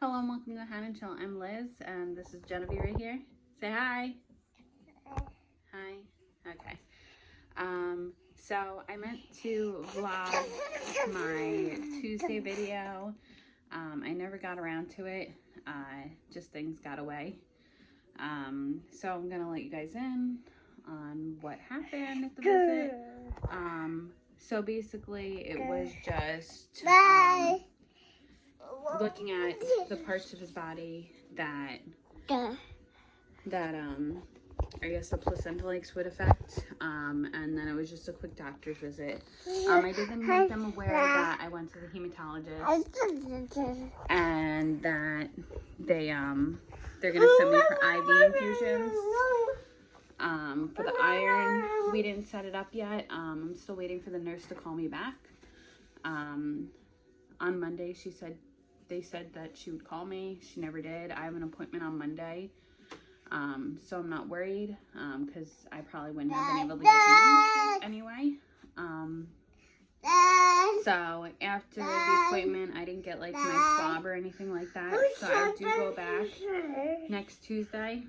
Hello and welcome to Hannah Chill. I'm Liz and this is Genevieve right here. Say hi. Hi. Okay. So I meant to vlog my Tuesday video. I never got around to it. Just things got away. So I'm gonna let you guys in on what happened at the visit. So basically it was just looking at the parts of his body that I guess the placenta lakes would affect, and then it was just a quick doctor's visit. I didn't make them aware that I went to the hematologist and that they're gonna send me for IV infusions. For the iron, we didn't set it up yet. I'm still waiting for the nurse to call me back. On Monday, they said that she would call me. She never did. I have an appointment on Monday. So I'm not worried, because I probably wouldn't have been able to get them in this week anyway. So after the appointment, I didn't get like my swab or anything like that. So I do go back next Tuesday.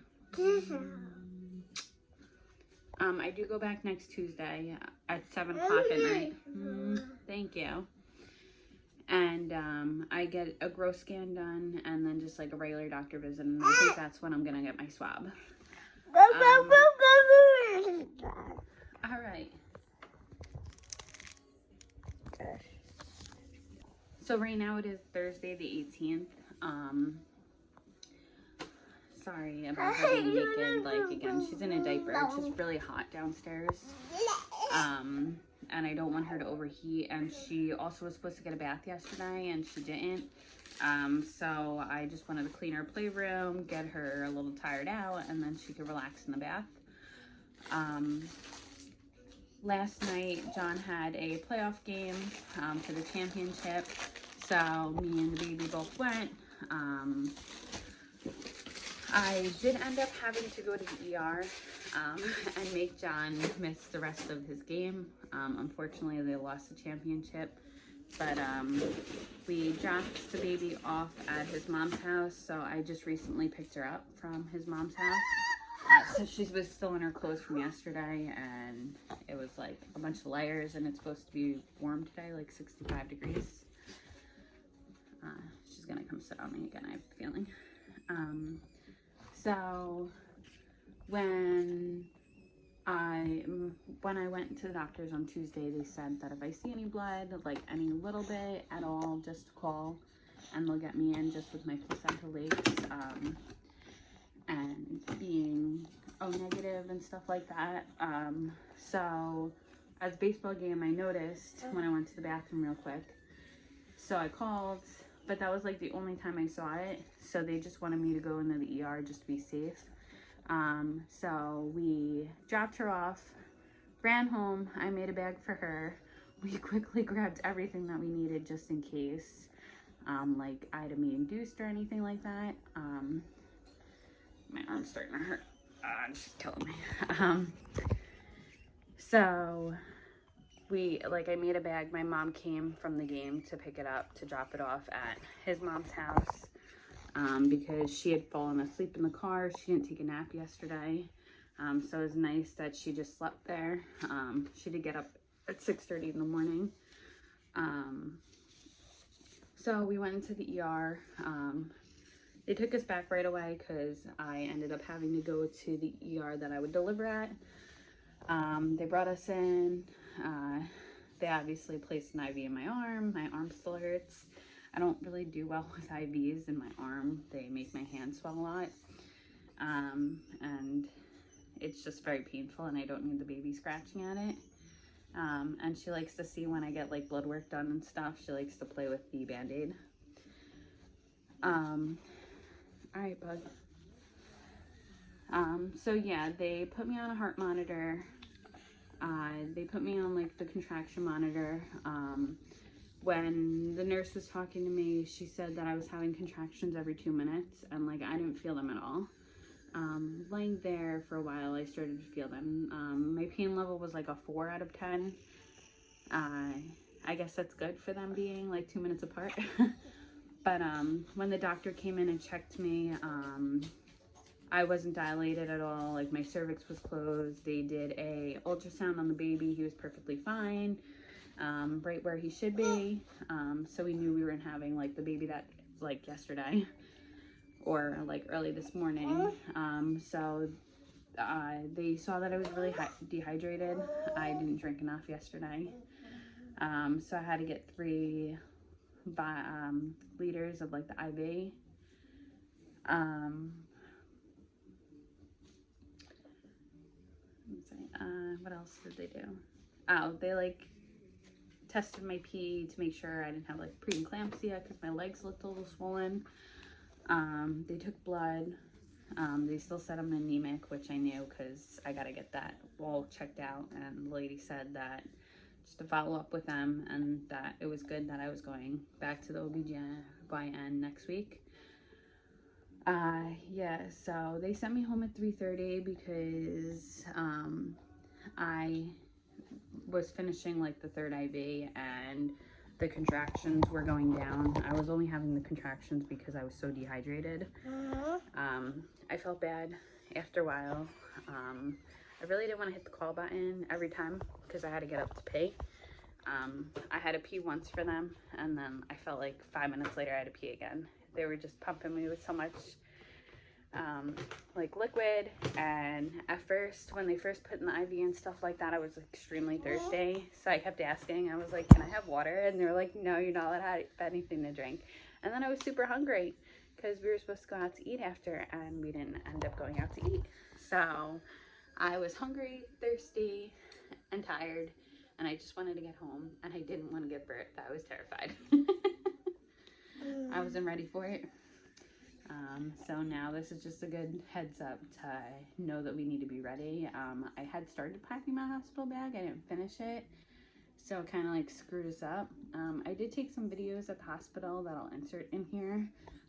I do go back next Tuesday at 7 o'clock at night. Thank you. And I get a growth scan done and then just like a regular doctor visit, and I think that's when I'm gonna get my swab. All right. So right now it is Thursday the 18th. Sorry about her being naked. Like, again, she's in a diaper. It's just really hot downstairs. And I don't want her to overheat. And she also was supposed to get a bath yesterday and she didn't. So I just wanted to clean her playroom, get her a little tired out, and then she could relax in the bath. Last night, John had a playoff game for the championship. So me and the baby both went. I did end up having to go to the ER and make John miss the rest of his game. Unfortunately, they lost the championship. But we dropped the baby off at his mom's house. So I just recently picked her up from his mom's house. So she was still in her clothes from yesterday. And it was like a bunch of layers. And it's supposed to be warm today, like 65 degrees. She's going to come sit on me again, I have a feeling. So when I went to the doctors on Tuesday, they said that if I see any blood, like any little bit at all, just call and they'll get me in just with my placenta lakes, and being O negative and stuff like that. So at the baseball game, I noticed when I went to the bathroom real quick. So I called, but that was like the only time I saw it. So they just wanted me to go into the ER just to be safe. So we dropped her off, ran home. I made a bag for her. We quickly grabbed everything that we needed just in case, like iodine induced or anything like that. My arm's starting to hurt. It's just killing me. So I made a bag. My mom came from the game to pick it up, to drop it off at his mom's house, because she had fallen asleep in the car. She didn't take a nap yesterday. So it was nice that she just slept there. She did get up at 6:30 in the morning. So we went into the ER. They took us back right away because I ended up having to go to the ER that I would deliver at. They brought us in. They obviously placed an IV in my arm. My arm still hurts. I don't really do well with IVs in my arm. They make my hand swell a lot. And it's just very painful, and I don't need the baby scratching at it. And she likes to see when I get like blood work done and stuff. She likes to play with the Band-Aid. All right, bud. So yeah, they put me on a heart monitor. They put me on like the contraction monitor. When the nurse was talking to me, she said that I was having contractions every 2 minutes, and like I didn't feel them at all. Laying there for a while, I started to feel them. My pain level was like a 4 out of 10. I guess that's good for them being like 2 minutes apart. But when the doctor came in and checked me, I wasn't dilated at all. Like, my cervix was closed. They did a ultrasound on the baby. He was perfectly fine, right where he should be. So we knew we weren't having like the baby that like yesterday or like early this morning. So they saw that I was really dehydrated. I didn't drink enough yesterday. So I had to get 3 liters of like the IV. What else did they do? Oh, they like tested my pee to make sure I didn't have like preeclampsia because my legs looked a little swollen. They took blood. They still said I'm anemic, which I knew because I got to get that all checked out. And the lady said that just to follow up with them and that it was good that I was going back to the OBGYN next week. Yeah, so they sent me home at 3:30 because I was finishing like the 3rd IV and the contractions were going down. I was only having the contractions because I was so dehydrated. I felt bad after a while. I really didn't want to hit the call button every time because I had to get up to pee. I had to pee once for them, and then I felt like 5 minutes later I had to pee again. They were just pumping me with so much like liquid, and at first when they first put in the IV and stuff like that, I was extremely thirsty, so I kept asking. I was like, can I have water? And they were like, no, you're not allowed to have anything to drink. And then I was super hungry because we were supposed to go out to eat after, and we didn't end up going out to eat. So I was hungry, thirsty, and tired, and I just wanted to get home, and I didn't want to give birth. I was terrified. I wasn't ready for it. So now this is just a good heads up to know that we need to be ready. I had started packing my hospital bag. I didn't finish it, so it kind of like screwed us up. I did take some videos at the hospital that I'll insert in here.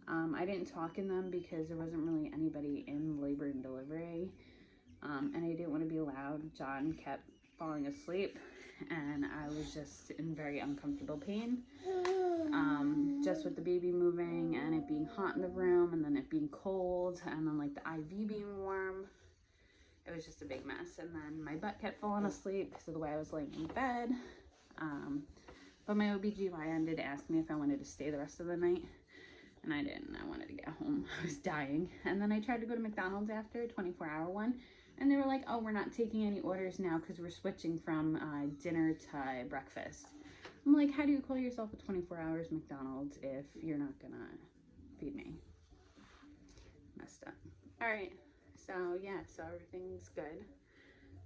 I didn't talk in them because there wasn't really anybody in labor and delivery, and I didn't want to be loud. John kept falling asleep, and I was just in very uncomfortable pain. Just with the baby moving and it being hot in the room and then it being cold and then like the IV being warm, it was just a big mess. And then my butt kept falling asleep because of the way I was laying in bed. But my OBGYN did ask me if I wanted to stay the rest of the night, and I didn't. I wanted to get home. I was dying. And then I tried to go to McDonald's after, a 24-hour one, and they were like, oh, we're not taking any orders now because we're switching from dinner to breakfast. I'm like, how do you call yourself a 24 hours McDonald's if you're not gonna feed me? Messed up. All right, so yeah, so everything's good.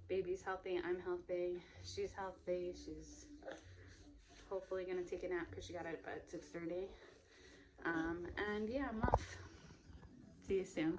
Baby's healthy, I'm healthy, she's healthy. She's hopefully gonna take a nap because she got out at 6:30. And yeah, I'm off. See you soon.